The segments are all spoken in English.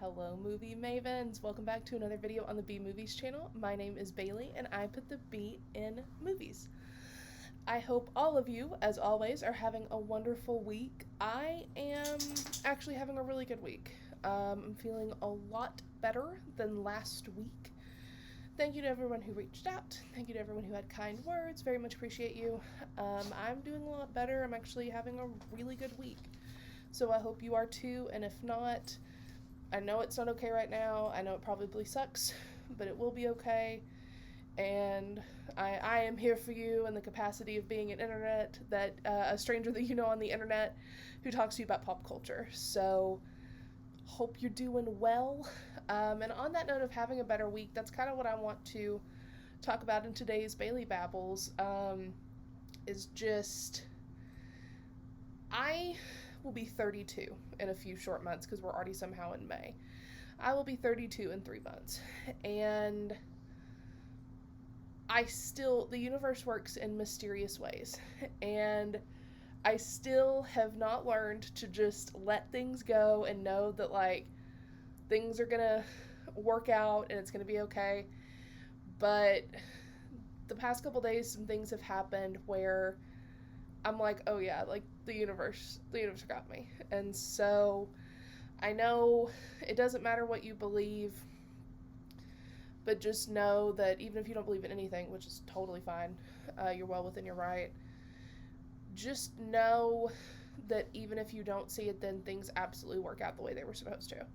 Hello Movie Mavens! Welcome back to another video on the B Movies channel. My name is Bailey and I put the B in movies. I hope all of you, as always, are having a wonderful week. I am actually having a really good week. I'm feeling a lot better than last week. Thank you to everyone who reached out. Thank you to everyone who had kind words. Very much appreciate you. I'm doing a lot better. I'm actually having a really good week. So I hope you are too, and if not, I know it's not okay right now. I know it probably sucks, but it will be okay. And I am here for you in the capacity of being an internet, a stranger that you know on the internet who talks to you about pop culture. So hope you're doing well. And on that note of having a better week, that's kind of what I want to talk about in today's Bailey Babbles, is just, I will be 32 in a few short months because we're already somehow in May. I will be 32 in 3 months. And the universe works in mysterious ways. And I still have not learned to just let things go and know that, like, things are gonna work out and it's gonna be okay. But the past couple days, some things have happened where I'm like, oh yeah, like, the universe got me. And so I know it doesn't matter what you believe, but just know that even if you don't believe in anything, which is totally fine, you're well within your right, just know that even if you don't see it, then things absolutely work out the way they were supposed to.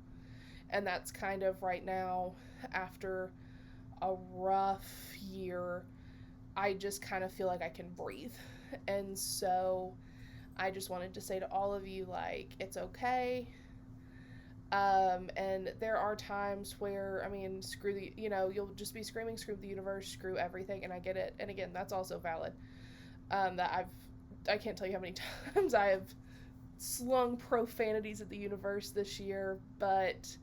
And that's kind of right now, after a rough year, I just kind of feel like I can breathe. And so I just wanted to say to all of you, like, it's okay. And there are times where, I mean, you'll just be screaming, screw the universe, screw everything, and I get it. And again, that's also valid. I can't tell you how many times I have slung profanities at the universe this year, but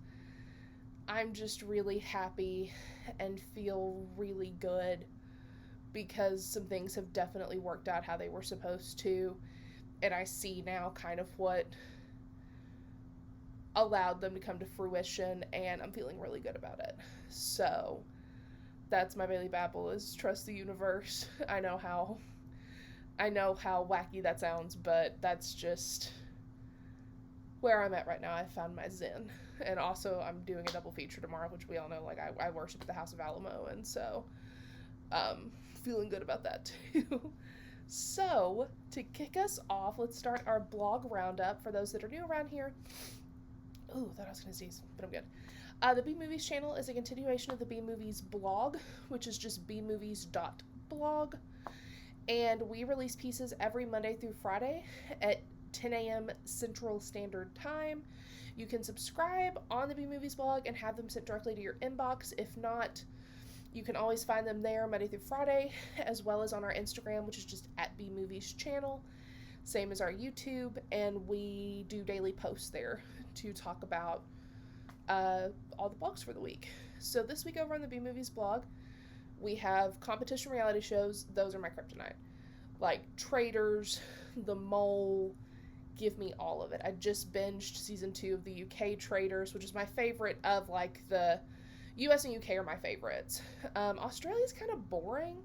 I'm just really happy and feel really good because some things have definitely worked out how they were supposed to, and I see now kind of what allowed them to come to fruition, and I'm feeling really good about it. So that's my Bailey Babble, is trust the universe. I know how wacky that sounds, but that's just where I'm at right now. I found my zen. And also I'm doing a double feature tomorrow, which we all know, like, I worship at the House of Alamo, and so feeling good about that too. So to kick us off, let's start our blog roundup for those that are new around here. Ooh, thought I was gonna sneeze, but I'm good. The B Movies channel is a continuation of the B Movies blog, which is just bmovies.blog. And we release pieces every Monday through Friday at 10 a.m. Central Standard Time. You can subscribe on the B Movies blog and have them sent directly to your inbox. If not, you can always find them there Monday through Friday, as well as on our Instagram, which is just at B Movies channel. Same as our YouTube, and we do daily posts there to talk about all the blogs for the week. So this week over on the B Movies blog, we have competition reality shows. Those are my kryptonite. Like Traitors, The Mole, give me all of it. I just binged season 2 of the UK Traitors, which is my favorite of, like, the US and UK are my favorites. Australia's kind of boring.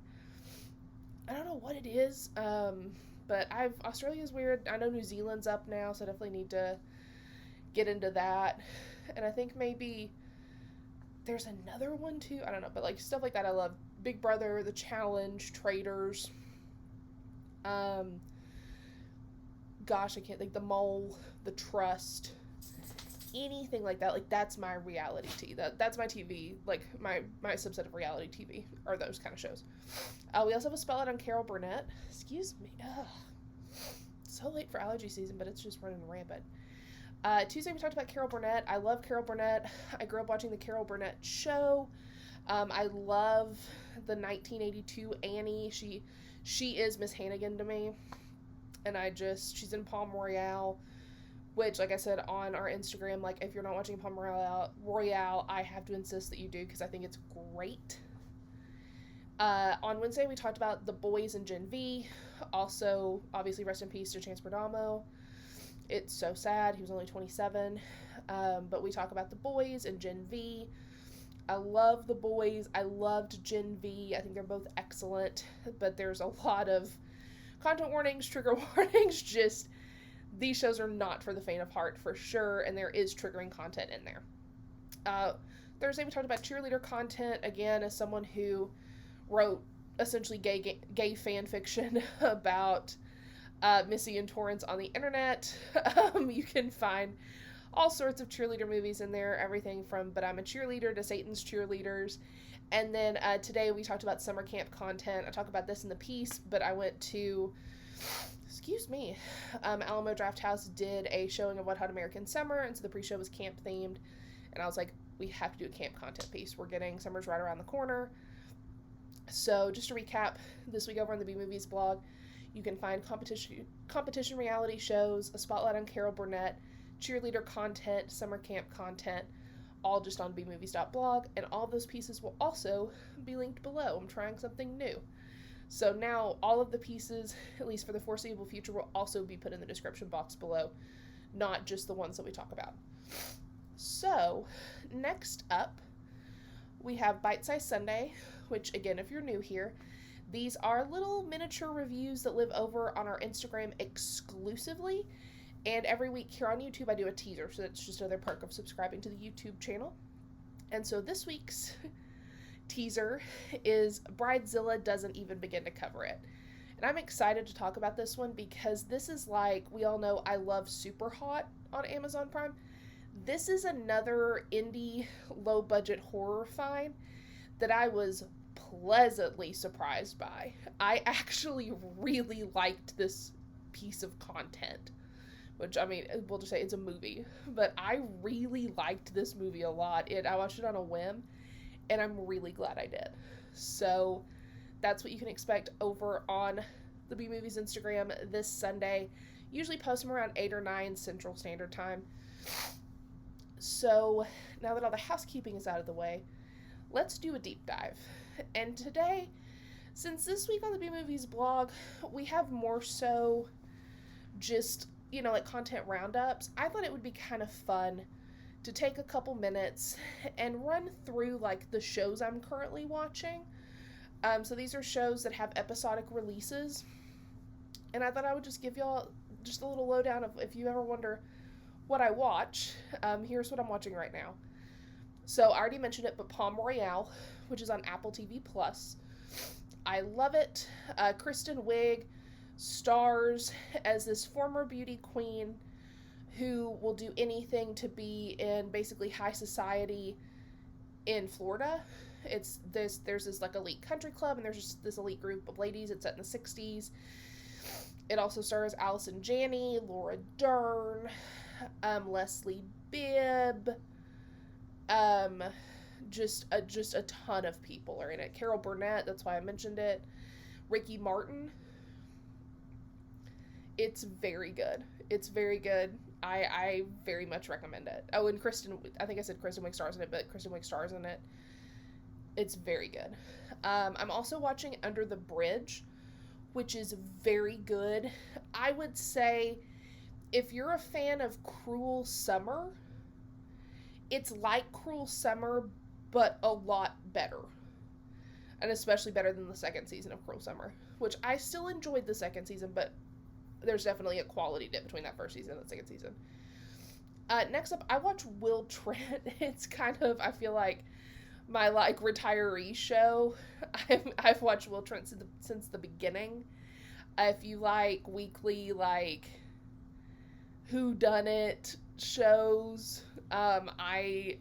I don't know what it is, but Australia's weird. I know New Zealand's up now, so I definitely need to get into that. And I think maybe there's another one too. I don't know, but, like, stuff like that I love. Big Brother, The Challenge, Traitors. Gosh, I can't think. The Mole, The Trust, anything like that. Like, that's my reality TV. That's my TV. Like, my subset of reality TV are those kind of shows. We also have a spotlight on Carol Burnett. Excuse me. Ugh. So late for allergy season, but it's just running rampant. Tuesday we talked about Carol Burnett. I love Carol Burnett. I grew up watching the Carol Burnett show. I love the 1982 Annie. She is Miss Hannigan to me. And she's in Palm Royale, which, like I said on our Instagram, like, if you're not watching Palm Royale, I have to insist that you do, because I think it's great. On Wednesday, we talked about The Boys and Gen V. Also, obviously, rest in peace to Chance Perdomo. It's so sad. He was only 27. But we talk about The Boys and Gen V. I love The Boys. I loved Gen V. I think they're both excellent, but there's a lot of content warnings, trigger warnings. Just, these shows are not for the faint of heart, for sure, and there is triggering content in there. Thursday we talked about cheerleader content, again, as someone who wrote essentially gay fan fiction about Missy and Torrance on the internet. You can find all sorts of cheerleader movies in there, everything from But I'm a Cheerleader to Satan's Cheerleaders. And then today we talked about summer camp content. I talk about this in the piece, but I went to, Alamo Drafthouse did a showing of Wet Hot American Summer, and so the pre-show was camp themed. And I was like, we have to do a camp content piece. We're getting summer's right around the corner. So just to recap, this week over on the B Movies blog, you can find competition reality shows, a spotlight on Carol Burnett, cheerleader content, summer camp content, all just on bmovies.blog, and all those pieces will also be linked below. I'm trying something new. So now all of the pieces, at least for the foreseeable future, will also be put in the description box below, not just the ones that we talk about. So, next up, we have Bite Size Sunday, which, again, if you're new here, these are little miniature reviews that live over on our Instagram exclusively, and every week here on YouTube I do a teaser, so that's just another perk of subscribing to the YouTube channel. And so this week's teaser is Bridezilla Doesn't Even Begin to Cover It. And I'm excited to talk about this one because this is like, we all know I love Super Hot on Amazon Prime. This is another indie, low-budget horror find that I was pleasantly surprised by. I actually really liked this piece of content, which, I mean, we'll just say it's a movie, but I really liked this movie a lot. I watched it on a whim, and I'm really glad I did. So that's what you can expect over on the B Movies Instagram this Sunday. Usually post them around 8 or 9 Central Standard Time. So now that all the housekeeping is out of the way, let's do a deep dive. And today, since this week on the B Movies blog, we have more so just, like content roundups, I thought it would be kind of fun to take a couple minutes and run through like the shows I'm currently watching. So these are shows that have episodic releases, and I thought I would just give y'all just a little lowdown of, if you ever wonder what I watch, here's what I'm watching right now. So I already mentioned it, but Palm Royale, which is on Apple TV+. I love it. Kristen Wiig stars as this former beauty queen who will do anything to be in basically high society in Florida. There's this like elite country club, and there's just this elite group of ladies. It's set in the 60s. It also stars Allison Janney, Laura Dern, Leslie Bibb, just a ton of people are in it. Carol Burnett, that's why I mentioned it. Ricky Martin. It's very good. It's very good. I very much recommend it. Oh, and I think I said Kristen Wiig stars in it, but Kristen Wiig stars in it. It's very good. I'm also watching Under the Bridge, which is very good. I would say, if you're a fan of Cruel Summer, it's like Cruel Summer, but a lot better. And especially better than the second season of Cruel Summer, which I still enjoyed the second season, but there's definitely a quality dip between that first season and the second season. Next up, I watch Will Trent. It's kind of, I feel like, my like retiree show. I've watched Will Trent since the beginning. If you like weekly like whodunit shows, I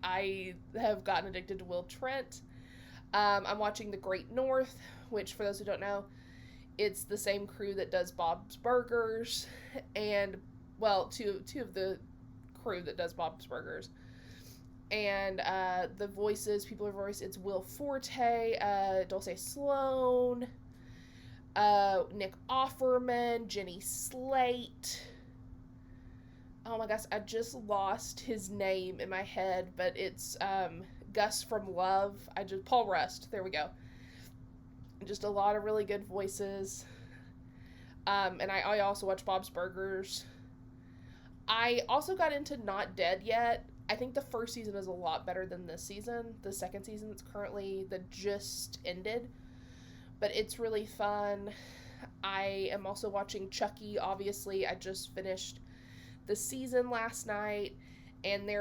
have gotten addicted to Will Trent. I'm watching The Great North, which, for those who don't know, it's the same crew that does Bob's Burgers, and, well, two of the crew that does Bob's Burgers. And the voices, people are voiced, it's Will Forte, Dulce Sloan, Nick Offerman, Jenny Slate. Oh my gosh, I just lost his name in my head, but it's Gus from Love. Paul Rust, there we go. Just a lot of really good voices. And I also watch Bob's Burgers. I also got into Not Dead Yet. I think the first season is a lot better than this season. The second season that just ended. But it's really fun. I am also watching Chucky, obviously. I just finished the season last night. And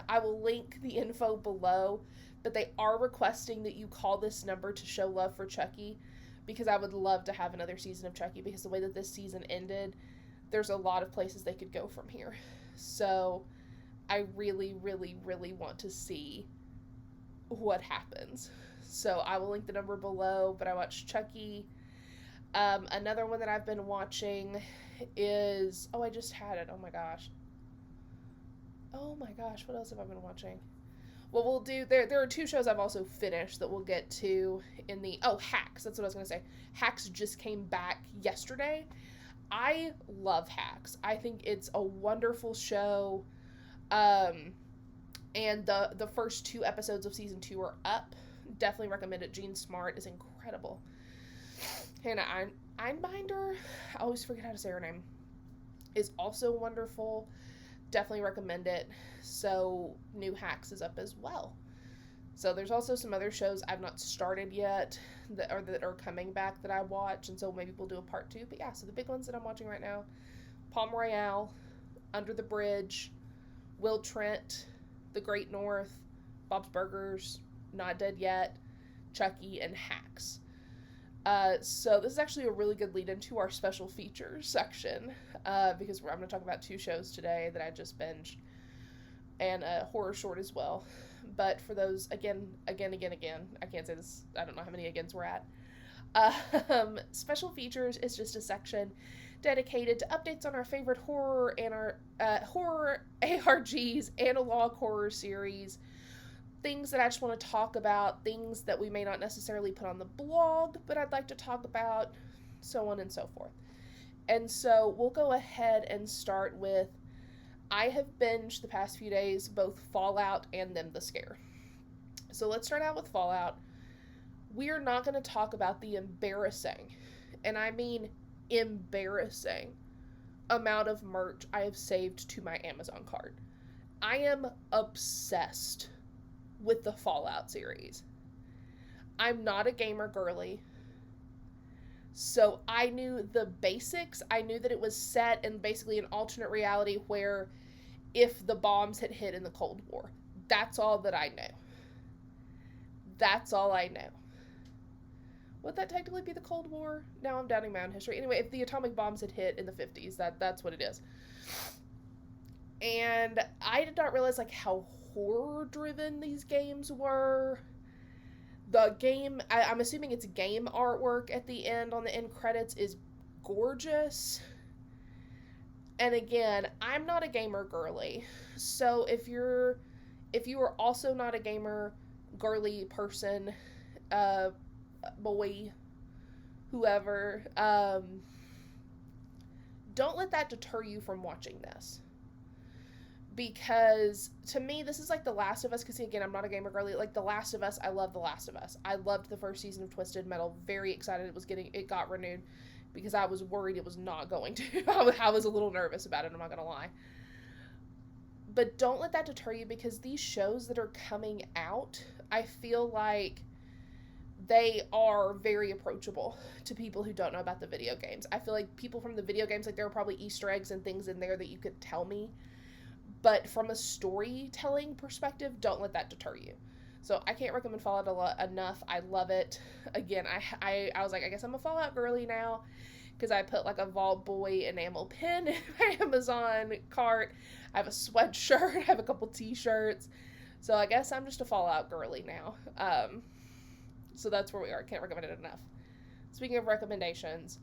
I will link the info below, but they are requesting that you call this number to show love for Chucky, because I would love to have another season of Chucky, because the way that this season ended, there's a lot of places they could go from here. So I really, really, really want to see what happens. So I will link the number below, but I watched Chucky. Another one that I've been watching is, I just had it. Oh my gosh, what else have I been watching? Well, we'll do, there are 2 shows I've also finished that we'll get to in the, Hacks, that's what I was going to say. Hacks just came back yesterday. I love Hacks. I think it's a wonderful show. And the first 2 episodes of season 2 are up. Definitely recommend it. Jean Smart is incredible. Hannah Einbinder, I always forget how to say her name, is also wonderful. Definitely recommend it. So new Hacks is up as well. So there's also some other shows I've not started yet that are coming back that I watch, and so maybe we'll do a part 2. But yeah, so the big ones that I'm watching right now: Palm Royale, Under the Bridge, Will Trent, The Great North, Bob's Burgers, Not Dead Yet, Chucky, and Hacks. So this is actually a really good lead into our special features section, because I'm going to talk about 2 shows today that I just binged, and a horror short as well. But for those, again, I can't say this, I don't know how many agains we're at. Special features is just a section dedicated to updates on our favorite horror and our horror ARGs, analog horror series, things that I just want to talk about, things that we may not necessarily put on the blog, but I'd like to talk about, so on and so forth. And so we'll go ahead and start with, I have binged the past few days both Fallout and Them the Scare. So let's start out with Fallout. We are not going to talk about the embarrassing, and I mean embarrassing, amount of merch I have saved to my Amazon cart. I am obsessed with the Fallout series. I'm not a gamer girly, so I knew the basics. I knew that it was set in basically an alternate reality where if the bombs had hit in the Cold War. That's all that I know. That's all I know. Would that technically be the Cold War? Now I'm doubting my own history. Anyway, if the atomic bombs had hit in the 50s, that's what it is. And I did not realize how horror-driven these games were. The game, I'm assuming it's game artwork at the end, on the end credits, is gorgeous. And again, I'm not a gamer girly. So if you are also not a gamer girly person, boy, whoever, don't let that deter you from watching this. Because to me, this is like The Last of Us, because again, I'm not a gamer girly. Like The Last of Us, I love The Last of Us. I loved the first season of Twisted Metal. Very excited it got renewed, because I was worried it was not going to. I was a little nervous about it, I'm not going to lie. But don't let that deter you, because these shows that are coming out, I feel like they are very approachable to people who don't know about the video games. I feel like people from the video games, there are probably Easter eggs and things in there that you could tell me. But from a storytelling perspective, don't let that deter you. So I can't recommend Fallout enough. I love it. Again, I was like, I guess I'm a Fallout girly now, because I put a Vault Boy enamel pin in my Amazon cart. I have a sweatshirt. I have a couple t-shirts. So I guess I'm just a Fallout girly now. So that's where we are. Can't recommend it enough. Speaking of recommendations,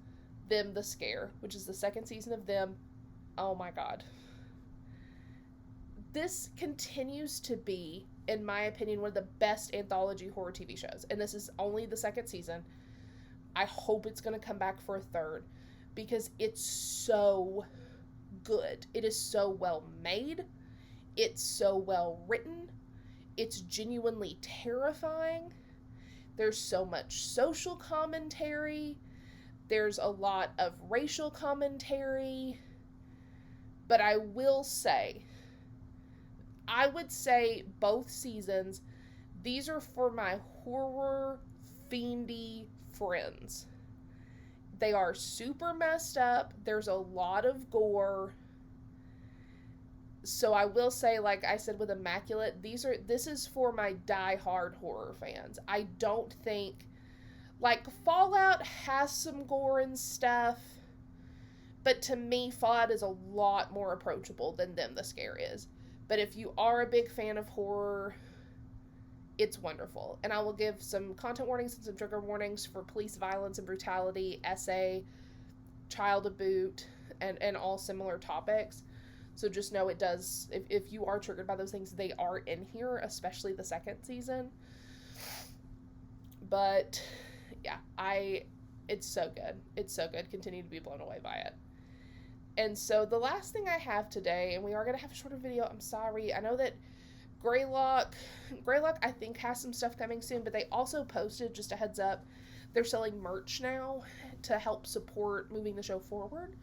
Them the Scare, which is the second season of Them. Oh my god. This continues to be, in my opinion, one of the best anthology horror TV shows. And this is only the second season. I hope it's going to come back for a third, because it's so good. It is so well made. It's so well written. It's genuinely terrifying. There's so much social commentary. There's a lot of racial commentary. But I will say I would say both seasons, these are for my horror fiendy friends. They are super messed up. There's a lot of gore. So I will say, like I said with Immaculate, this is for my die-hard horror fans. I don't think, like, Fallout has some gore and stuff, but to me, Fallout is a lot more approachable than Them the Scare is. But if you are a big fan of horror, it's wonderful. And I will give some content warnings and some trigger warnings for police violence and brutality, SA, child abuse, and all similar topics. So just know it does, if you are triggered by those things, they are in here, especially the second season. But yeah, it's so good. It's so good. Continue to be blown away by it. And so the last thing I have today, and we are going to have a shorter video, I'm sorry. I know that Greylock I think has some stuff coming soon, but they also posted, just a heads up, they're selling merch now to help support moving the show forward.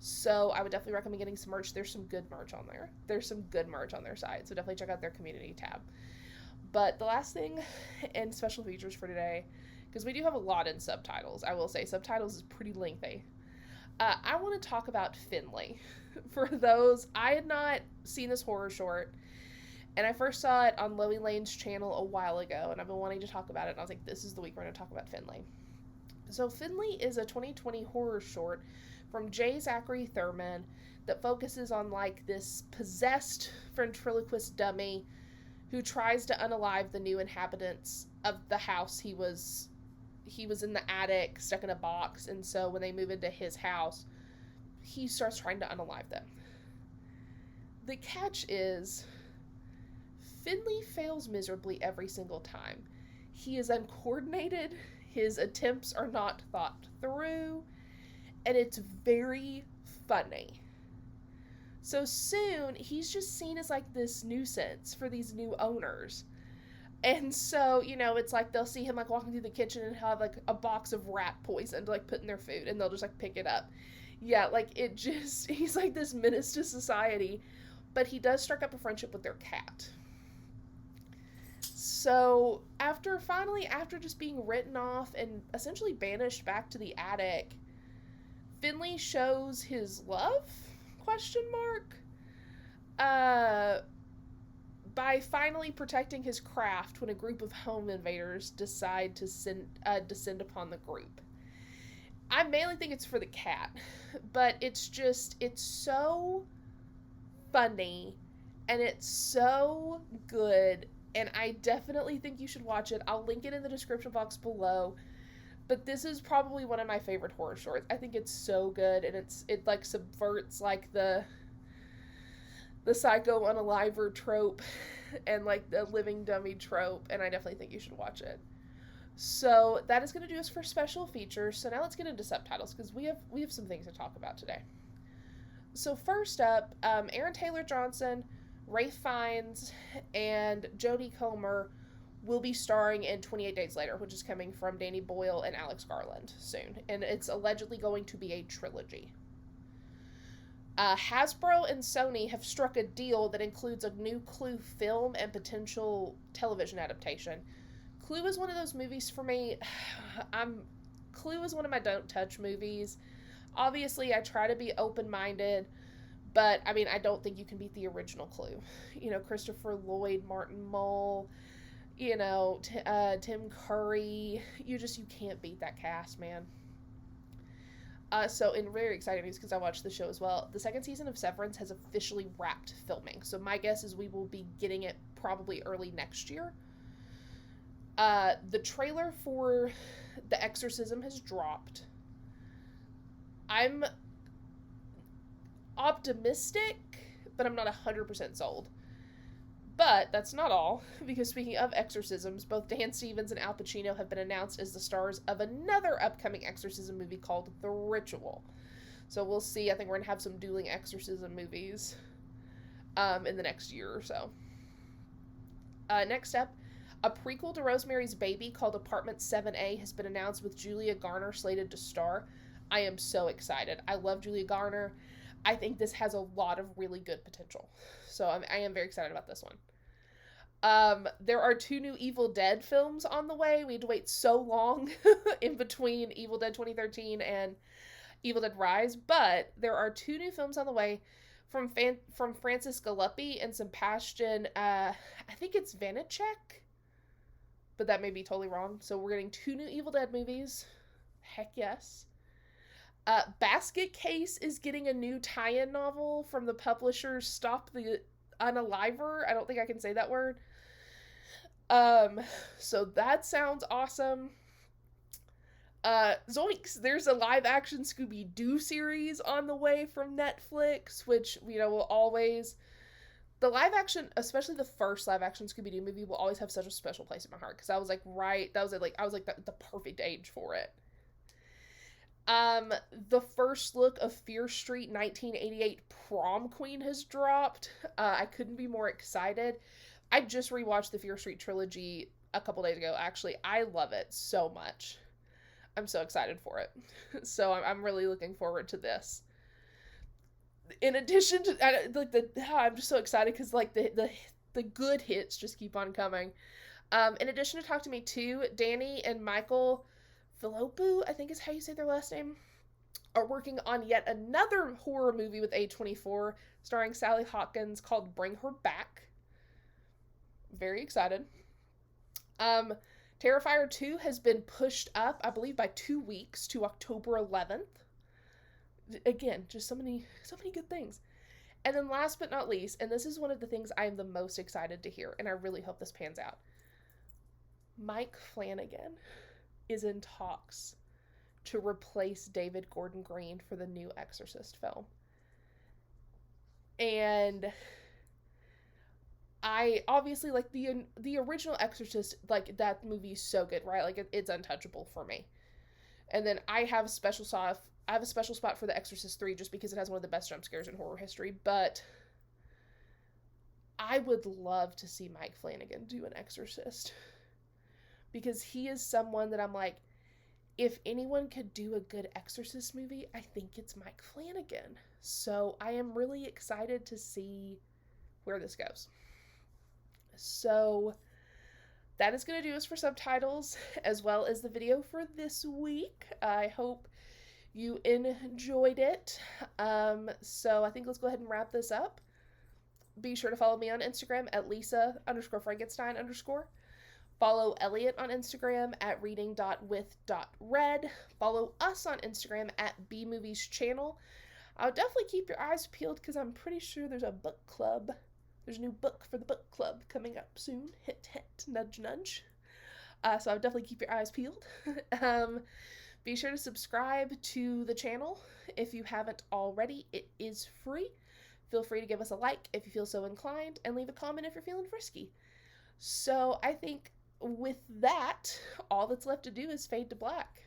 So I would definitely recommend getting some merch. There's some good merch on there. There's some good merch on their site, so definitely check out their community tab. But the last thing, and special features for today, because we do have a lot in subtitles, I will say subtitles is pretty lengthy. I want to talk about Finley. For those, I had not seen this horror short, and I first saw it on Loey Lane's channel a while ago, and I've been wanting to talk about it, and I was like, this is the week we're going to talk about Finley. So Finley is a 2020 horror short from J. Zachary Thurman that focuses on, like, this possessed ventriloquist dummy who tries to unalive the new inhabitants of the house. He was in the attic, stuck in a box, and so when they move into his house, he starts trying to unalive them. The catch is, Finley fails miserably every single time. He is uncoordinated, his attempts are not thought through, and it's very funny. So soon, he's just seen as, like, this nuisance for these new owners. And so, you know, it's like they'll see him, like, walking through the kitchen and have, like, a box of rat poison to, like, put in their food, and they'll just, like, pick it up. Yeah, like, he's, like, this menace to society, but he does strike up a friendship with their cat. So, after just being written off and essentially banished back to the attic, Finley shows his love, ? By finally protecting his craft when a group of home invaders decide to descend upon the group. I mainly think it's for the cat, but it's so funny, and it's so good, and I definitely think you should watch it. I'll link it in the description box below. But this is probably one of my favorite horror shorts. I think it's so good, and it like subverts, like, the psycho unaliver trope and, like, the living dummy trope, and I definitely think you should watch it. So that is going to do us for special features. So now let's get into subtitles, because we have some things to talk about today. So first up, Aaron Taylor Johnson, Ralph Fiennes, and Jodie Comer will be starring in 28 Days Later, which is coming from Danny Boyle and Alex Garland soon. And it's allegedly going to be a trilogy. Hasbro and Sony have struck a deal that includes a new Clue film and potential television adaptation. Clue is one of those movies for me. Clue is one of my don't touch movies. Obviously, I try to be open-minded, but, I mean, I don't think you can beat the original Clue. You know, Christopher Lloyd, Martin Mull, you know, Tim Curry. You can't beat that cast, man. So in very exciting news, because I watched the show as well, the second season of Severance has officially wrapped filming. So my guess is we will be getting it probably early next year. The trailer for The Exorcism has dropped. I'm optimistic, but I'm not 100% sold. But that's not all, because speaking of exorcisms, both Dan Stevens and Al Pacino have been announced as the stars of another upcoming exorcism movie called The Ritual. So we'll see. I think we're going to have some dueling exorcism movies in the next year or so. Next up, a prequel to Rosemary's Baby called Apartment 7A has been announced with Julia Garner slated to star. I am so excited. I love Julia Garner. I think this has a lot of really good potential. So I am very excited about this one. There are 2 new Evil Dead films on the way. We had to wait so long in between Evil Dead 2013 and Evil Dead Rise, but there are 2 new films on the way from Francis Galuppi and Sebastian, I think it's Vanacek, but that may be totally wrong. So we're getting 2 new Evil Dead movies. Heck yes. Basket Case is getting a new tie-in novel from the publisher Stop the Unaliver. I don't think I can say that word. So that sounds awesome. Zoinks, there's a live action Scooby-Doo series on the way from Netflix, which, will always, the live action, especially the first live action Scooby-Doo movie, will always have such a special place in my heart, because I was the perfect age for it. The first look of Fear Street 1988 Prom Queen has dropped. I couldn't be more excited. I just rewatched the Fear Street trilogy a couple days ago, actually. I love it so much. I'm so excited for it. So I'm really looking forward to this. In addition to, I'm just so excited because, the good hits just keep on coming. In addition to Talk to Me 2, Danny and Michael Philopou, I think is how you say their last name, are working on yet another horror movie with A24 starring Sally Hawkins called Bring Her Back. Very excited. Terrifier 2 has been pushed up, I believe, by 2 weeks to October 11th. Again, just so many good things. And then last but not least, and this is one of the things I am the most excited to hear, and I really hope this pans out. Mike Flanagan is in talks to replace David Gordon Green for the new Exorcist film. And I obviously, the original Exorcist, that movie is so good, right? It's untouchable for me. And then I have a special spot for The Exorcist 3 just because it has one of the best jump scares in horror history, but I would love to see Mike Flanagan do an Exorcist. Because he is someone that I'm like, if anyone could do a good Exorcist movie, I think it's Mike Flanagan. So I am really excited to see where this goes. So that is going to do us for subtitles, as well as the video for this week. I hope you enjoyed it. So I think let's go ahead and wrap this up. Be sure to follow me on Instagram at Lisa_Frankenstein_. Follow Elliot on Instagram at reading.with.red. Follow us on Instagram at bmovies_channel. I'll definitely keep your eyes peeled because I'm pretty sure there's a book club. There's a new book for the book club coming up soon. Hint, hint, nudge, nudge. So I'll definitely keep your eyes peeled. Be sure to subscribe to the channel if you haven't already. It is free. Feel free to give us a like if you feel so inclined, and leave a comment if you're feeling frisky. So I think with that, all that's left to do is fade to black.